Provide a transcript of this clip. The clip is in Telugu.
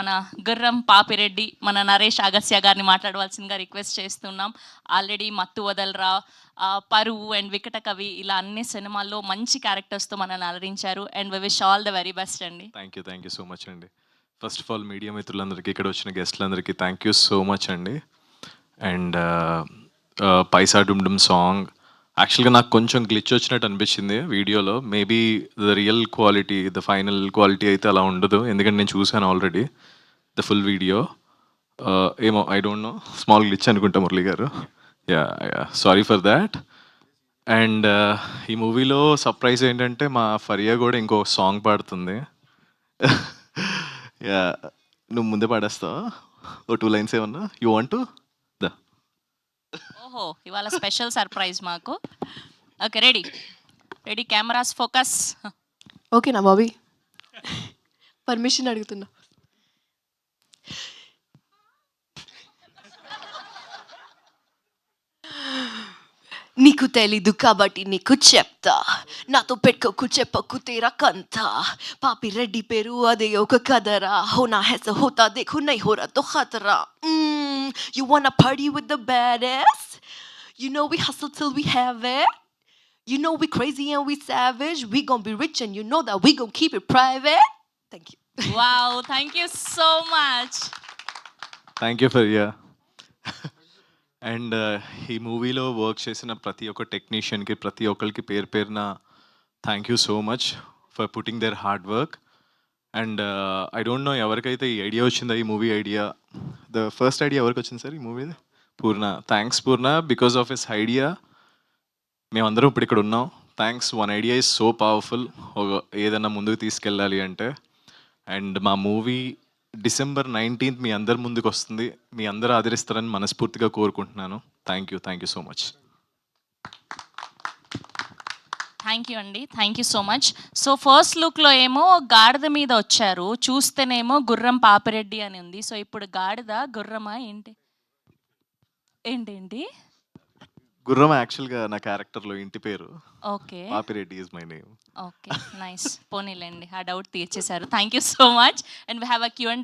మన గుర్రం పాపిరెడ్డి, మన నరేష్ అగస్య గారిని మాట్లాడవలసిందిగా రిక్వెస్ట్ చేస్తున్నాం. ఆల్రెడీ మత్తు వదలరా, పరువు అండ్ వికట కవి ఇలా అన్ని సినిమాల్లో మంచి క్యారెక్టర్స్తో మనల్ని అలరించారు. And we wish all the very best అండి. థ్యాంక్ యూ సో మచ్ అండి. ఫస్ట్ ఆఫ్ ఆల్ మీడియా మిత్రులందరికీ, ఇక్కడ వచ్చిన గెస్ట్లందరికీ థ్యాంక్ యూ సో మచ్ అండి. అండ్ పైసా డుమ్ డుమ్ సాంగ్ యాక్చువల్గా నాకు కొంచెం గ్లిచ్ వచ్చినట్టు అనిపించింది వీడియోలో. Maybe the real quality, the final quality అయితే అలా ఉండదు, ఎందుకంటే నేను చూశాను ఆల్రెడీ ద ఫుల్ వీడియో. ఏమో I don't know, small glitch అనుకుంటా మురళి గారు. Yeah sorry for that. And ఈ మూవీలో సర్ప్రైజ్ ఏంటంటే మా ఫరియా కూడా ఇంకో సాంగ్ పాడుతుంది. యా, నువ్వు ముందే పాడేస్తావా? ఓ 2 లైన్స్ ఏమన్నా యూ వాంట్ టు? దా. ఓహో, ఇవాళ స్పెషల్ సర్ప్రైజ్ మాకు. Okay, ready ready, cameras focus. ఓకేనా బాబీ? పర్మిషన్ అడుగుతున్నా. నీకు తెలీదు కాబట్టి నీకు చెప్తా, నాతో పెట్టుకోకు చెప్పకు తేరా కంతా. పాపిరెడ్డి పేరు అదే ఒక కదరా, హోనా హెస హోతా దేఖో నై హోరా తో ఖతరా. You wanna party with the badass? You know we hustle till we have it. You know we crazy and we savage. We gon' be rich and you know that we gon' keep it private. Thank you. Wow, thank you so much. Thank you Faria. And ఈ మూవీలో వర్క్ చేసిన ప్రతి ఒక్క టెక్నీషియన్కి, ప్రతి ఒక్కరికి పేరు పేరున thank you so much for putting their hard work. And I don't know ఎవరికైతే ఈ ఐడియా వచ్చిందో, ఈ movie idea, the first idea ఎవరికి వచ్చింది సార్ ఈ మూవీది? Purna. Thanks Purna, because of his idea మేమందరం ఇప్పుడు ఇక్కడ ఉన్నాం. Thanks. One idea is so powerful, ఏదన్నా ముందుకు తీసుకెళ్ళాలి అంటే. అండ్ మా మూవీ December 19th మీ అందరి ముందుకు వస్తుంది. మీ అందరూ ఆదరిస్తారని మనస్ఫూర్తిగా కోరుకుంటున్నాను. Thank you so much. Thank you అండి, thank you so much. So first లుక్లో ఏమో గాడిద మీద వచ్చారు, చూస్తేనేమో గుర్రం పాపిరెడ్డి అని ఉంది. సో ఇప్పుడు గాడిద గుర్రమా ఏంటి ఏంటేంటి? గుర్రం యాక్చువల్గా నా క్యారెక్టర్లో ఇంటి పేరు. Okay, Papireddy is my name. Okay, nice. పోనీలేండి, ఆ డౌట్ తీర్చేశారు. Thank you so much. And we have a Q&A